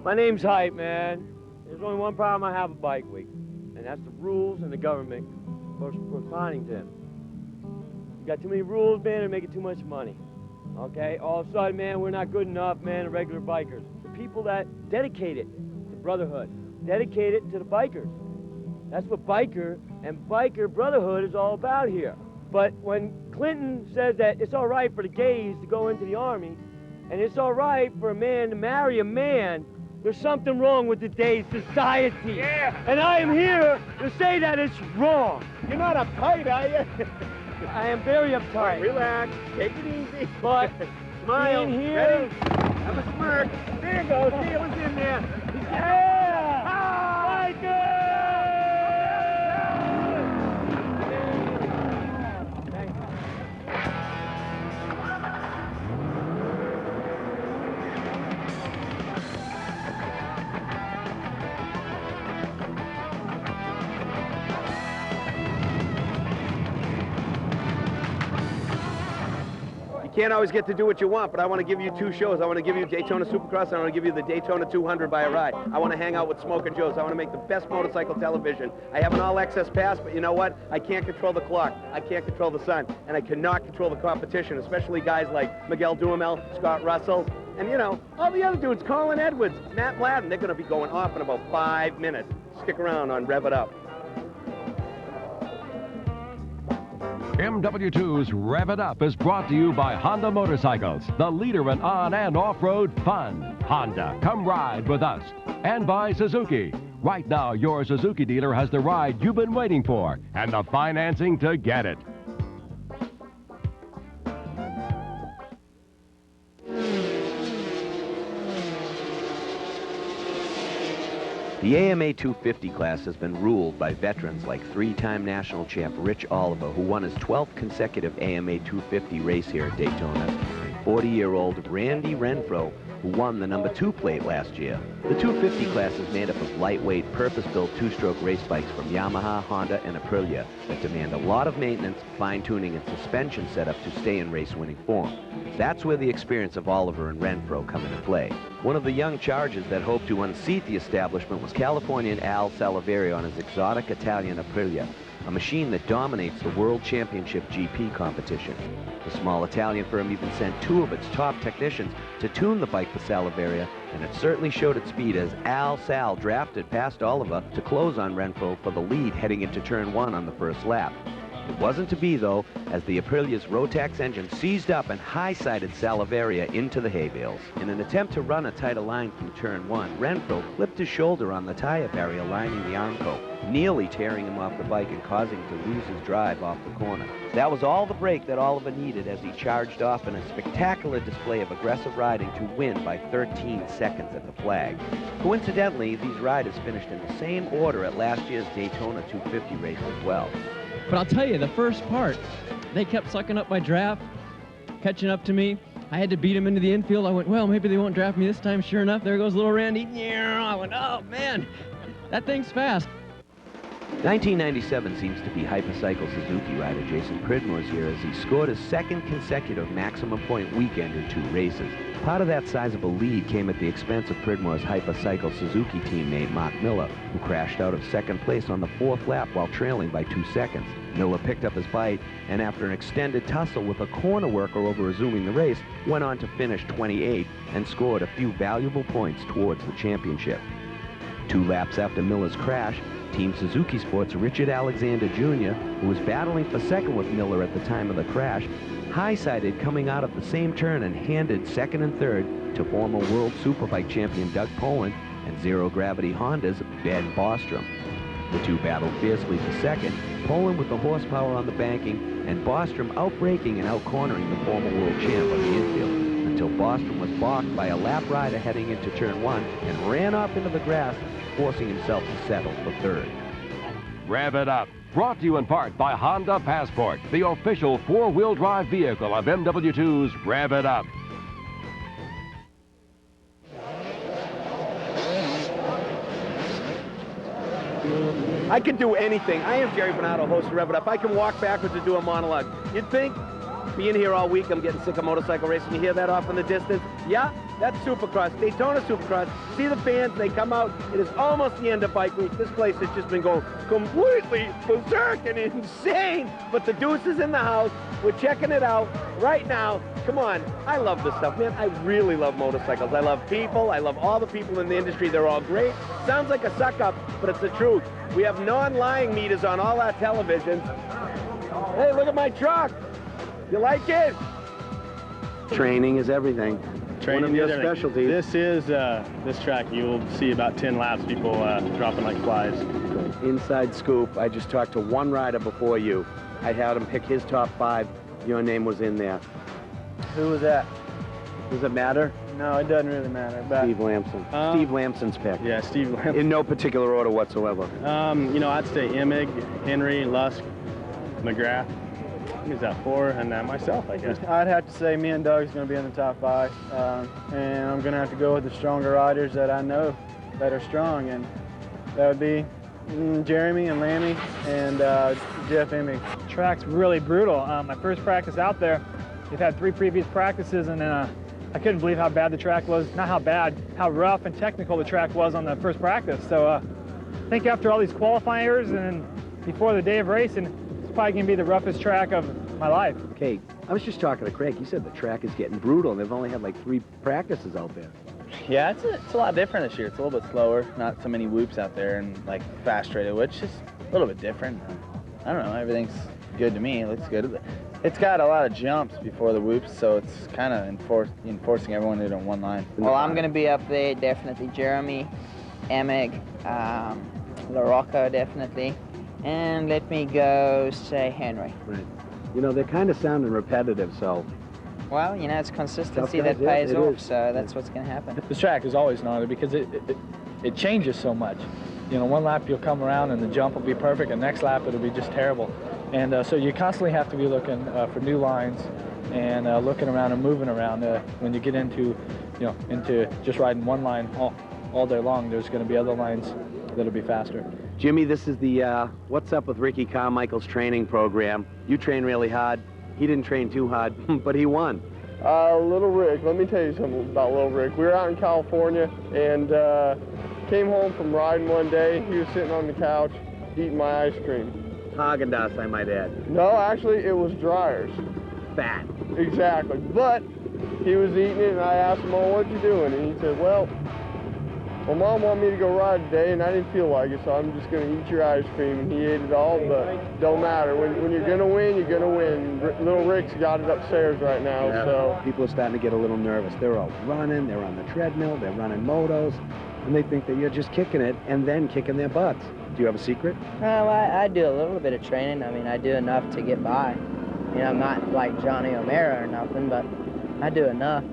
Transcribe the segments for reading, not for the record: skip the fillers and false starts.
My name's Hype, man. There's only one problem I have with Bike Week, and that's the rules and the government corresponding to them. You got too many rules, man, and making too much money. Okay? All of a sudden, man, we're not good enough, man, the regular bikers. The people that dedicate it to brotherhood, dedicate it to the bikers. That's what biker and biker brotherhood is all about here. But when Clinton says that it's all right for the gays to go into the army, and it's all right for a man to marry a man, there's something wrong with today's society. Yeah. And I am here to say that it's wrong. You're not uptight, are you? I am very uptight. Relax, take it easy. But smile, being here, ready? Have a smirk. There you go, see what's in there. yeah! Biker! You can't always get to do what you want, but I want to give you two shows. I want to give you Daytona Supercross, and I want to give you the Daytona 200 by a ride. I want to hang out with Smokin Joe's. I want to make the best motorcycle television. I have an all-access pass, but you know what? I can't control the clock. I can't control the sun, and I cannot control the competition, especially guys like Miguel Duhamel, Scott Russell, and, you know, all the other dudes, Colin Edwards, Matt Bladden. They're going to be going off in about 5 minutes. Stick around on Rev It Up. MW2's Rev It Up is brought to you by Honda Motorcycles, the leader in on- and off-road fun. Honda, come ride with us. And by Suzuki. Right now, your Suzuki dealer has the ride you've been waiting for and the financing to get it. The AMA 250 class has been ruled by veterans like three-time national champ Rich Oliver, who won his 12th consecutive AMA 250 race here at Daytona, and 40-year-old Randy Renfro, who won the number 2 plate last year. The 250 class is made up of lightweight, purpose-built two-stroke race bikes from Yamaha, Honda, and Aprilia that demand a lot of maintenance, fine-tuning, and suspension setup to stay in race-winning form. That's where the experience of Oliver and Renfro come into play. One of the young charges that hoped to unseat the establishment was Californian Al Salaveria on his exotic Italian Aprilia, a machine that dominates the World Championship GP competition. The small Italian firm even sent 2 of its top technicians to tune the bike for Salaveria, and it certainly showed its speed as Al Sal drafted past Oliver to close on Renfro for the lead heading into turn 1 on the first lap. It wasn't to be, though, as the Aprilia's Rotax engine seized up and high-sided Salaveria into the hay bales. In an attempt to run a tighter line from turn 1, Renfro flipped his shoulder on the tire barrier lining the armco, nearly tearing him off the bike and causing him to lose his drive off the corner. That was all the brake that Oliver needed as he charged off in a spectacular display of aggressive riding to win by 13 seconds at the flag. Coincidentally, these riders finished in the same order at last year's Daytona 250 race as well. But I'll tell you, the first part, they kept sucking up my draft, catching up to me. I had to beat them into the infield. I went, well, maybe they won't draft me this time. Sure enough, there goes little Randy. I went, oh, man, that thing's fast. 1997 seems to be Hypercycle Suzuki rider Jason Pridmore's year as he scored his 2nd consecutive maximum point weekend in 2 races. Part of that sizable lead came at the expense of Pridmore's Hypercycle Suzuki teammate Mark Miller, who crashed out of 2nd place on the 4th lap while trailing by 2 seconds. Miller picked up his bike and after an extended tussle with a corner worker over resuming the race, went on to finish 28th and scored a few valuable points towards the championship. 2 laps after Miller's crash, Team Suzuki Sports' Richard Alexander Jr., who was battling for 2nd with Miller at the time of the crash, high-sided coming out of the same turn and handed 2nd and 3rd to former World Superbike champion Doug Poland and Zero Gravity Honda's Ben Bostrom. The 2 battled fiercely for 2nd, Poland with the horsepower on the banking and Bostrom outbraking and outcornering the former world champ on the infield, until Bostrom was balked by a lap rider heading into turn 1 and ran off into the grass, forcing himself to settle for 3rd. Rev It Up, brought to you in part by Honda Passport, the official 4-wheel drive vehicle of MW2's Rev It Up. I can do anything. I am Jerry Bernardo, host of Rev It Up. I can walk backwards and do a monologue. You'd think being here all week, I'm getting sick of motorcycle racing. You hear that off in the distance? Yeah, that's Supercross, Daytona Supercross. See the fans, they come out. It is almost the end of bike week. This place has just been going completely berserk and insane. But the Deuce is in the house. We're checking it out right now. Come on, I love this stuff, man. I really love motorcycles. I love people. I love all the people in the industry. They're all great. Sounds like a suck-up, but it's the truth. We have non-lying meters on all our televisions. Hey, look at my truck. You like it? Training is everything. Training One of your specialties. This is this track. You'll see about 10 laps. People dropping like flies. Inside scoop. I just talked to one rider before you. I had him pick his top 5. Your name was in there. Who was that? Does it matter? No, it doesn't really matter. But Steve Lamson. Steve Lamson's pick. Yeah, Steve Lamson. In no particular order whatsoever. You know, I'd say Emig, Henry, Lusk, McGrath. Who's that 4? And myself, I guess. I'd have to say me and Doug's going to be in the top 5. And I'm going to have to go with the stronger riders that I know that are strong. And that would be Jeremy and Lammy and Jeff Emig. Track's really brutal. My first practice out there, they've had 3 previous practices, and I couldn't believe how bad the track was. Not how bad, how rough and technical the track was on the first practice. So I think after all these qualifiers and before the day of racing, it's probably going to be the roughest track of my life. Okay, I was just talking to Craig. He said the track is getting brutal, and they've only had like 3 practices out there. Yeah, it's a lot different this year. It's a little bit slower, not so many whoops out there, and like fast rated, which is a little bit different. I don't know, everything's good to me. It looks good. It's got a lot of jumps before the whoops, so it's kind of enforcing everyone to do it in one line. Well, I'm going to be up there, definitely Jeremy, Emig, LaRocco, definitely, and let me go say Henry. Right. You know, they're kind of sounding repetitive, so. Well, you know, it's consistency Tough guys, that pays yeah, off, is. so that's what's going to happen. This track is always gnarly because it changes so much. You know, one lap you'll come around and the jump will be perfect, and next lap it'll be just terrible. And so you constantly have to be looking for new lines and looking around and moving around. When you get into just riding one line all day long, there's going to be other lines that'll be faster. Jimmy, this is the What's Up with Ricky Carmichael's training program. You train really hard. He didn't train too hard, but he won. Little Rick, let me tell you something about Little Rick. We were out in California and came home from riding one day. He was sitting on the couch eating my ice cream. Haagen-Dazs, I might add. No, actually, it was Dryers. Fat. Exactly. But he was eating it, and I asked him, "Oh, what you doing?" And he said, "Well, Mom wanted me to go ride today, and I didn't feel like it, so I'm just going to eat your ice cream." And he ate it all, but don't matter. When you're going to win, you're going to win. Little Rick's got it upstairs right now, so. People are starting to get a little nervous. They're all running, they're on the treadmill, they're running motos, and they think that you're just kicking it and then kicking their butts. Do you have a secret? Well, I do a little bit of training. I mean, I do enough to get by. You know, I'm not like Johnny O'Mara or nothing, but I do enough.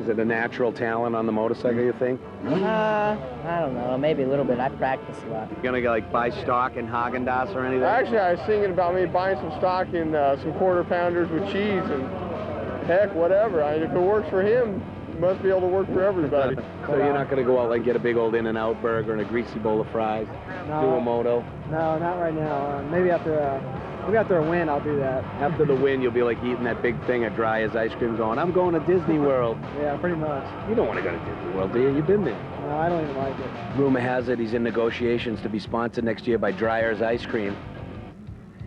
Is it a natural talent on the motorcycle, you think? I don't know, maybe a little bit. I practice a lot. You gonna like buy stock in Haagen-Dazs or anything? Actually, I was thinking about me buying some stock in some quarter pounders with cheese and heck, whatever. If it works for him, it must be able to work for everybody. So you're not gonna go out and get a big old In-N-Out burger and a greasy bowl of fries? No. Do a moto? No, not right now. Maybe after a win, I'll do that. After the win, you'll be like eating that big thing of dry as ice cream going, "I'm going to Disney World." Yeah, pretty much. You don't want to go to Disney World, do you? You've been there. No, I don't even like it. Rumor has it he's in negotiations to be sponsored next year by Dryer's Ice Cream.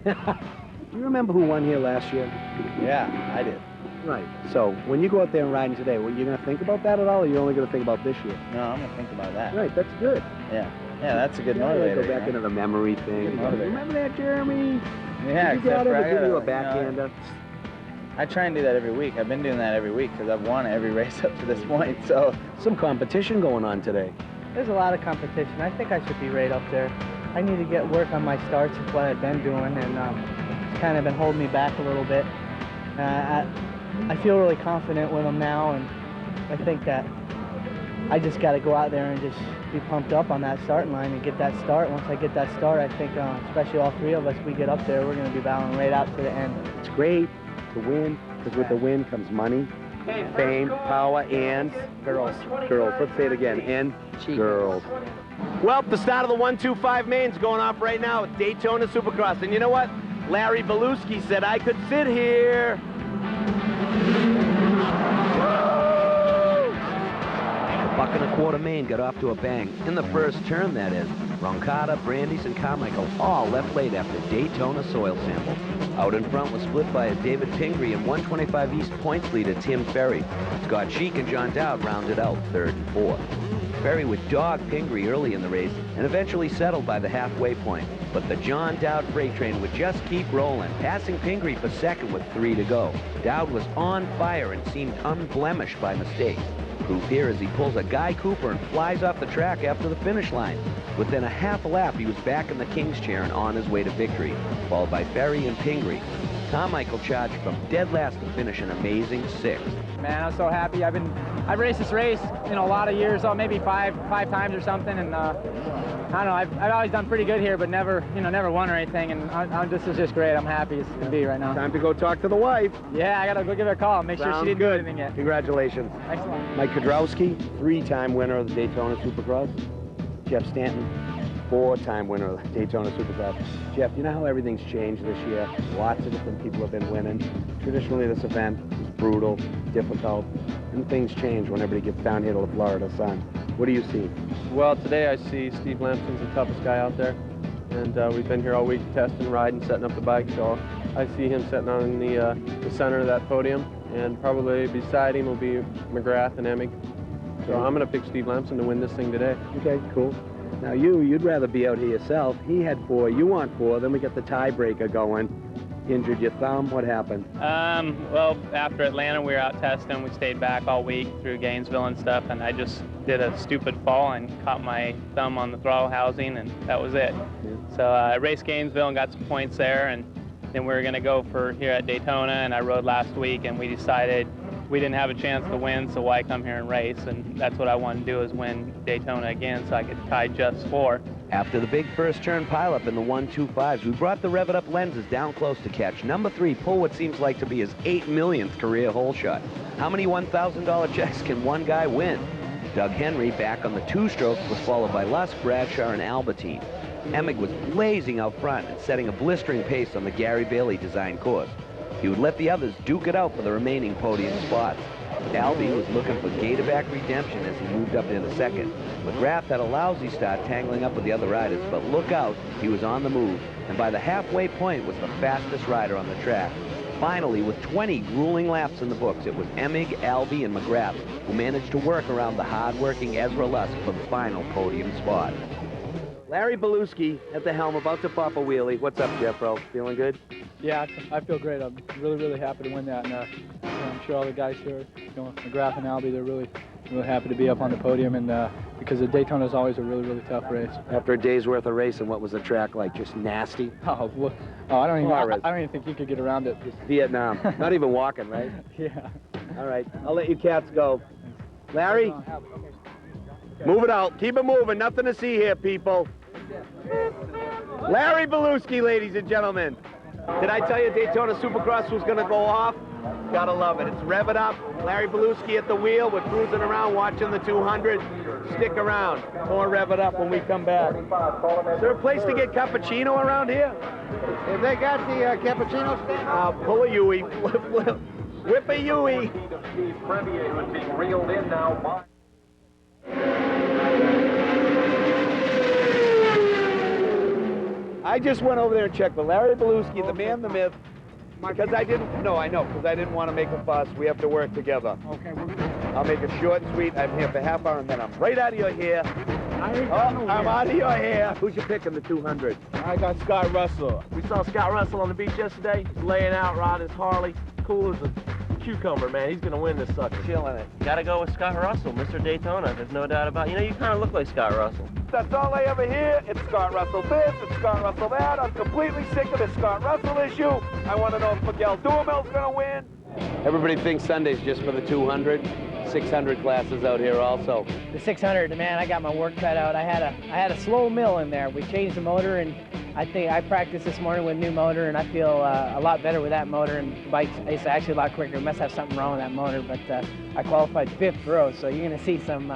Do you remember who won here last year? Yeah, I did. Right. So when you go out there and riding today, were you going to think about that at all, or are you only going to think about this year? No, I'm going to think about that. Right, that's good. Yeah, that's a good Yeah, motivator. go back into the memory thing. Good motivator. Remember that, Jeremy? Yeah, Did you go out except for there I to give you a gotta, backhander? I try and do that every week. I've been doing that every week because I've won every race up to this point. So some competition going on today. There's a lot of competition. I think I should be right up there. I need to get work on my starts. It's what I've been doing, and it's kind of been holding me back a little bit. I feel really confident with them now, and I think that I just got to go out there and just be pumped up on that starting line and get that start. Once I get that start, I think, especially all 3 of us, we get up there, we're going to be battling right out to the end. It's great to win, because with the win comes money, fame, power, and girls. Girls. Let's say it again. And girls. Well, the start of the 125 main's going off right now at Daytona Supercross. And you know what? Larry Beluski said I could sit here Buck and a Quarter Main got off to a bang. In the first turn, that is. Roncada, Brandeis, and Carmichael all left late after Daytona soil sample. Out in front was split by David Pingree and 125 East points leader Tim Ferry. Scott Sheak and John Dowd rounded out third and fourth. Ferry would dog Pingree early in the race and eventually settled by the halfway point. But the John Dowd freight train would just keep rolling, passing Pingree for second with 3 to go. Dowd was on fire and seemed unblemished by mistakes. Proof here as he pulls a Guy Cooper and flies off the track after the finish line. Within a half a lap, he was back in the King's chair and on his way to victory, followed by Ferry and Pingree. Carmichael charged from dead last to finish an amazing 6th. Man, I'm so happy. I've raced this race, a lot of years, maybe five times or something, and I don't know. I've always done pretty good here, but never won or anything. And this is just great. I'm happy as can be right now. Time to go talk to the wife. Yeah, I gotta go give her a call. Make sure she didn't do anything yet. Congratulations. Excellent. Mike Kiedrowski, 3-time winner of the Daytona Supercross. Jeff Stanton, 4-time winner of the Daytona Supercross. Jeff, you know how everything's changed this year? Lots of different people have been winning. Traditionally, this event is brutal, difficult, and things change when everybody gets down here to the Florida sun. What do you see? Well, today I see Steve Lamson's the toughest guy out there, and we've been here all week testing, riding, setting up the bike, so I see him sitting on the center of that podium, and probably beside him will be McGrath and Emig. So I'm going to pick Steve Lamson to win this thing today. Okay, cool. Now you'd rather be out here yourself. He had 4, you want 4, then we got the tiebreaker going. Injured your thumb, what happened? Well, after Atlanta, we were out testing. We stayed back all week through Gainesville and stuff, and I just did a stupid fall and caught my thumb on the throttle housing, and that was it. Yeah. So I raced Gainesville and got some points there, and then we were going to go for here at Daytona, and I rode last week, and we decided we didn't have a chance to win, so why come here and race? And that's what I wanted to do, is win Daytona again so I could tie just 4. After the big first turn pileup in the 125s, we brought the Rev It Up lenses down close to catch. Number 3 pull what seems like to be his 8 millionth career hole shot. How many $1,000 checks can one guy win? Doug Henry, back on the 2-strokes, was followed by Lusk, Bradshaw, and Albertyn. Emig was blazing out front and setting a blistering pace on the Gary Bailey designed course. He would let the others duke it out for the remaining podium spots. Albie was looking for Gatorback redemption as he moved up into second. McGrath had a lousy start tangling up with the other riders, but look out, he was on the move, and by the halfway point was the fastest rider on the track. Finally, with 20 grueling laps in the books, it was Emig, Albie, and McGrath who managed to work around the hard-working Ezra Lusk for the final podium spot. Larry Beluski at the helm, about to pop a wheelie. What's up, Jeffro? Feeling good? Yeah, I feel great. I'm really happy to win that, and I'm sure all the guys here, McGrath and Albie, they're really happy to be up on the podium, and because the Daytona is always a really tough race. After a day's worth of racing, what was the track like? Just nasty? I don't even think you could get around it. Vietnam. Not even walking, right? Yeah. All right, I'll let you cats go. Larry, move it out. Keep it moving. Nothing to see here, people. Larry Beluski, ladies and gentlemen. Did I tell you Daytona Supercross was going to go off? Gotta love it. It's Rev It Up. Larry Beluski at the wheel. We're cruising around watching the 200. Stick around. More Rev It Up when we come back. Is there a place to get cappuccino around here? If they got the cappuccino stand? Pull a Yui. Whip a Yui. Crevier who's being reeled in now. I just went over there and checked with Larry Beluski, the man, the myth, because I didn't want to make a fuss. We have to work together. Okay, I'll make it short and sweet. I'm here for half hour, and then I'm right out of your hair. I'm out of your hair. Who's you picking the 200? I got Scott Russell. We saw Scott Russell on the beach yesterday. He's laying out, riding his Harley. Cool as a cucumber, man. He's going to win this sucker. Chilling it. Got to go with Scott Russell, Mr. Daytona. There's no doubt about it. You kind of look like Scott Russell. That's all I ever hear. It's Scott Russell this, it's Scott Russell that. I'm completely sick of this Scott Russell issue. I want to know if Miguel Duhamel's going to win. Everybody thinks Sunday's just for the 200. 600 classes out here also. The 600, man, I got my work cut out. I had a slow mill in there. We changed the motor, and I think I practiced this morning with a new motor, and I feel a lot better with that motor, and the bike is actually a lot quicker. It must have something wrong with that motor, but I qualified 5th row, so you're going to see some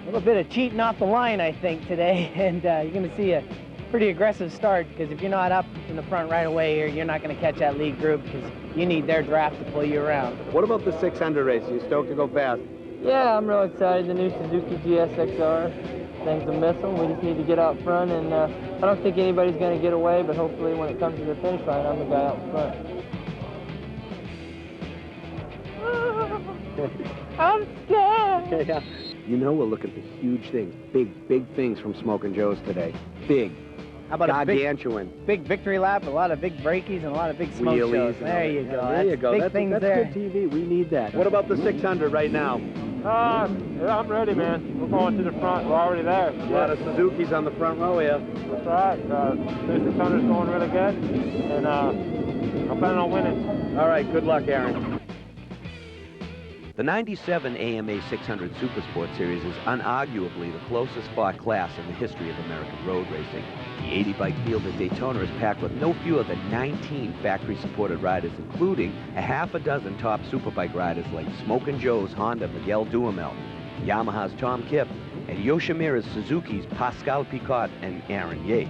little bit of cheating off the line, I think, today, and you're going to see a pretty aggressive start, because if you're not up in the front right away here, you're not going to catch that lead group, because you need their draft to pull you around. What about the 600 race? You stoked to go fast? Yeah, I'm real excited. The new Suzuki GSXR thing's a missile. We just need to get out front, and I don't think anybody's going to get away, but hopefully when it comes to the finish line, I'm the guy out front. I'm scared. Yeah. You know we're looking for huge things, big things from Smokin' Joe's today. Big. How about gargantuan. a big victory lap, a lot of big breakies, and a lot of big smoke shows. There you go. There you go. Big things that's there. good TV. We need that. What about the 600 right now? Yeah, I'm ready, man. We're going to the front. We're already there. A lot of Suzuki's on the front row here. That's right. The 600's going really good, and I'm planning on winning. All right, good luck, Aaron. The 97 AMA 600 Supersport Series is unarguably the closest fought class in the history of American road racing. The 80 bike field at Daytona is packed with no fewer than 19 factory-supported riders, including a half a dozen top superbike riders like Smokin' Joe's Honda Miguel Duhamel, Yamaha's Tom Kipp, and Yoshimura's Suzuki's Pascal Picotte and Aaron Yates.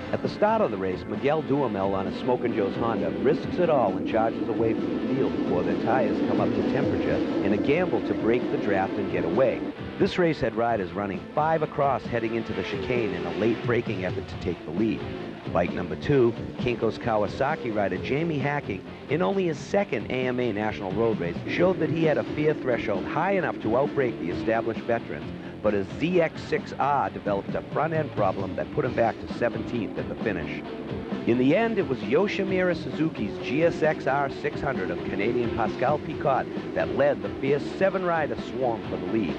At the start of the race, Miguel Duhamel on a Smokin' Joe's Honda risks it all and charges away from the field before their tires come up to temperature in a gamble to break the draft and get away. This race had riders running 5 across heading into the chicane in a late braking effort to take the lead. Bike number 2, Kinko's Kawasaki rider Jamie Hacking, in only his second AMA National Road Race, showed that he had a fear threshold high enough to outbrake the established veterans, but his ZX6R developed a front-end problem that put him back to 17th at the finish. In the end, it was Yoshimura Suzuki's GSXR 600 of Canadian Pascal Picotte that led the fierce 7-rider swarm for the lead.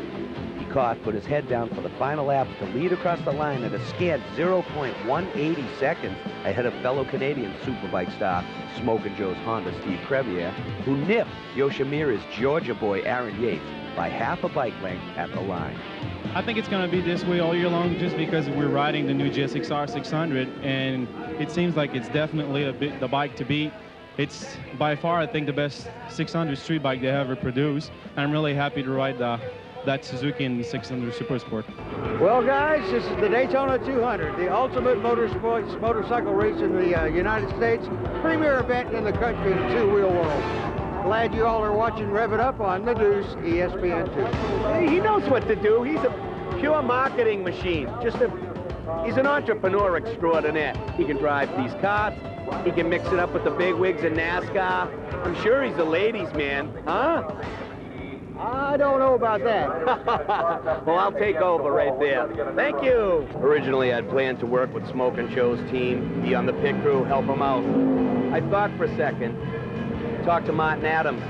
Picotte put his head down for the final lap to lead across the line at a scant 0.180 seconds ahead of fellow Canadian superbike star Smokin' Joe's Honda Steve Crevier, who nipped Yoshimura's Georgia boy Aaron Yates by half a bike length at the line. I think it's going to be this way all year long just because we're riding the new GSXR 600, and it seems like it's definitely the bike to beat. It's by far, I think, the best 600 street bike they ever produced. I'm really happy to ride that Suzuki in the 600 Supersport. Well, guys, this is the Daytona 200, the ultimate motorcycle race in the United States, premier event in the country in the two-wheel world. Glad you all are watching Rev It Up on the Deuce ESPN2. Hey, he knows what to do. He's a pure marketing machine. He's an entrepreneur extraordinaire. He can drive these karts. He can mix it up with the bigwigs in NASCAR. I'm sure he's a ladies' man, huh? I don't know about that. Well, I'll take over right there. Thank you. Originally, I'd planned to work with Smokin' Joe's team, be on the pit crew, help him out. I thought for a second, talked to Martin Adams,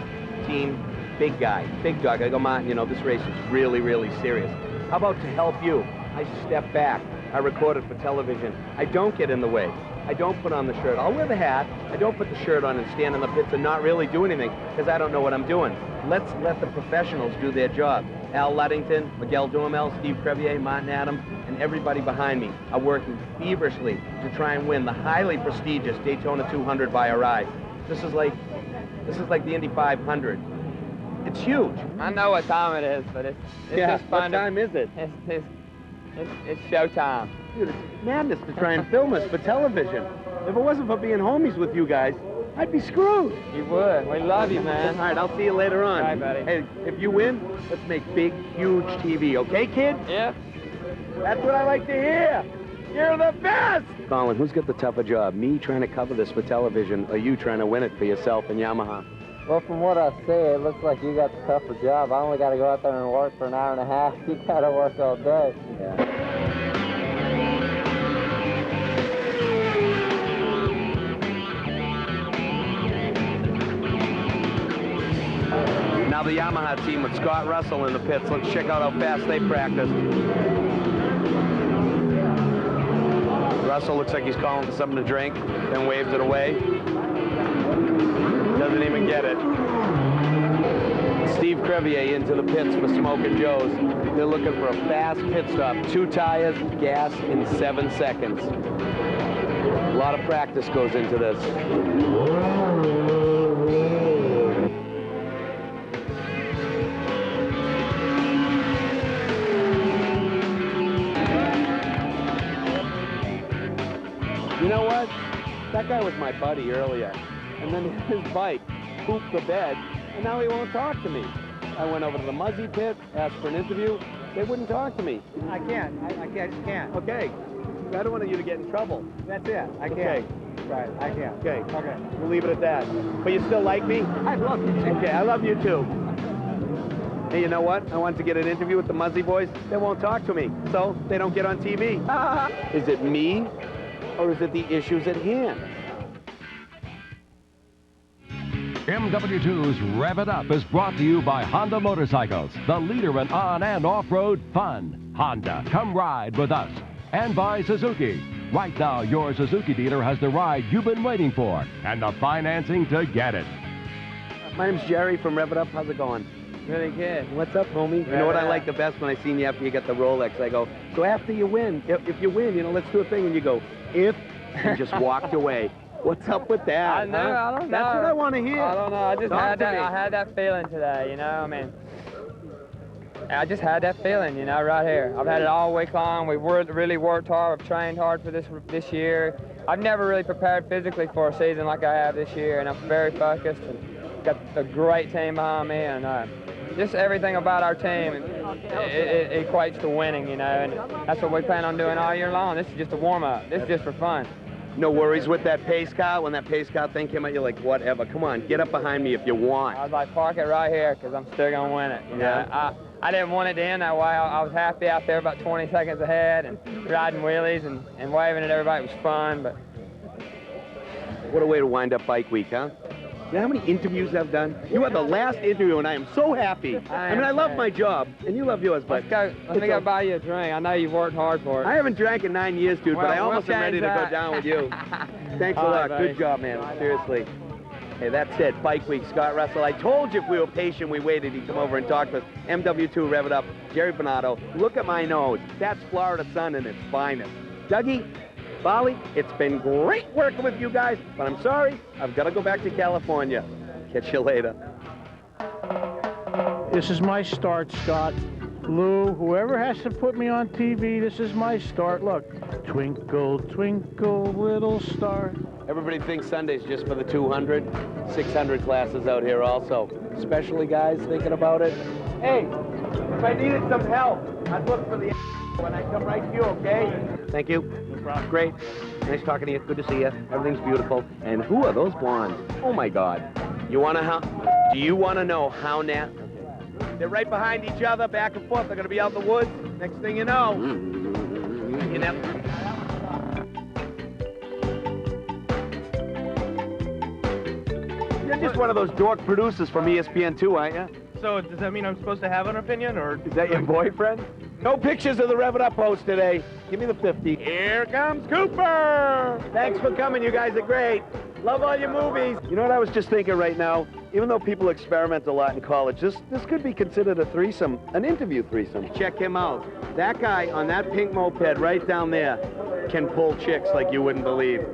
team, big guy, big dog. I go, Martin, you know, this race is really, really serious. How about to help you? I step back. I record it for television. I don't get in the way. I don't put on the shirt. I'll wear the hat. I don't put the shirt on and stand in the pits and not really do anything because I don't know what I'm doing. Let's let the professionals do their job. Al Ludington, Miguel Duhamel, Steve Crevier, Martin Adams, and everybody behind me are working feverishly to try and win the highly prestigious Daytona 200 by a ride. This is like the Indy 500. It's huge. I know what time it is, but it's just fun. What time is it? It's showtime. Dude, it's madness to try and film us for television. If it wasn't for being homies with you guys, I'd be screwed. You would. We love you, man. All right, I'll see you later on. All right, buddy. Hey, if you win, let's make big, huge TV, okay, kid? Yeah. That's what I like to hear. You're the best! Colin, who's got the tougher job? Me trying to cover this for television, or you trying to win it for yourself and Yamaha? Well, from what I see, it looks like you got the tougher job. I only got to go out there and work for an hour and a half. You got to work all day. Yeah. Now the Yamaha team with Scott Russell in the pits. Let's check out how fast they practiced. Russell looks like he's calling for something to drink, then waves it away. Doesn't even get it. Steve Crevier into the pits for Smokin' Joe's. They're looking for a fast pit stop. 2 tires, gas in 7 seconds. A lot of practice goes into this. You know what? That guy was my buddy earlier. And then his bike pooped the bed, and now he won't talk to me. I went over to the Muzzy pit, asked for an interview. They wouldn't talk to me. I can't. I just can't. Okay. I don't want you to get in trouble. That's it. I can't. Okay. Right. I can't. Okay. Okay. We'll leave it at that. But you still like me? I love you too. Okay, I love you too. Hey, you know what? I wanted to get an interview with the Muzzy boys. They won't talk to me, so they don't get on TV. Is it me, or is it the issues at hand? MW2's Rev It Up is brought to you by Honda Motorcycles, the leader in on and off-road fun. Honda, come ride with us. And by Suzuki. Right now, your Suzuki dealer has the ride you've been waiting for and the financing to get it. My name's Jerry from Rev It Up. How's it going? Really good. What's up, homie? You know what I like the best when I seen you after you got the Rolex? I go, so after you win, if you win, you know, let's do a thing. And you go, if, and just walked away. What's up with that? I know, I don't know. That's what I want to hear. I don't know. I just Talk to me. I had that feeling today, you know. I mean, I just had that feeling, you know, right here. I've had it all week long. We've really worked hard. We've trained hard for this year. I've never really prepared physically for a season like I have this year, and I'm very focused and got a great team behind me, and just everything about our team, it equates to winning, you know, and that's what we plan on doing all year long. This is just a warm-up. This is just for fun. No worries with that pace car? When that pace car thing came out, you're like, whatever. Come on, get up behind me if you want. I was like, park it right here, because I'm still going to win it. You know? I didn't want it to end that way. I was happy out there about 20 seconds ahead and riding wheelies and waving at everybody. It was fun, but... What a way to wind up bike week, huh? You know how many interviews I've done? You are the last interview, and I am so happy. I mean, I love my job, and you love yours, but... Let me go buy you a drink. I know you've worked hard for it. I haven't drank in 9 years, dude, Well, but I almost we'll am ready to change go that. down with you. Thanks a All lot. right, Good job, man. Seriously. Hey, that's it. Bike Week. Scott Russell. I told you if we were patient, we waited, he'd come over and talk to us. MW2, Rev It Up. Jerry Bernardo. Look at my nose. That's Florida sun in its finest. Dougie, Bali, it's been great working with you guys, but I'm sorry. I've got to go back to California. Catch you later. This is my start, Scott. Lou, whoever has to put me on TV, this is my start. Look, twinkle, twinkle, little star. Everybody thinks Sunday's just for the 200, 600 classes out here also. Especially guys thinking about it. Hey, if I needed some help, I'd look for the when I come right to you, okay? Thank you. No problem. Great. Nice talking to you. Good to see you. Everything's beautiful. And who are those blondes? Oh my God. You want to do you want to know how now? They're right behind each other, back and forth. They're going to be out in the woods. Next thing you know, you know. You're just one of those dork producers from ESPN2, aren't you? So does that mean I'm supposed to have an opinion, or is that your boyfriend? No pictures of the Rev It Up host today. Give me the 50. Here comes Cooper. Thanks for coming. You guys are great. Love all your movies. You know what I was just thinking right now? Even though people experiment a lot in college, this could be considered a threesome, an interview threesome. Check him out. That guy on that pink moped right down there can pull chicks like you wouldn't believe.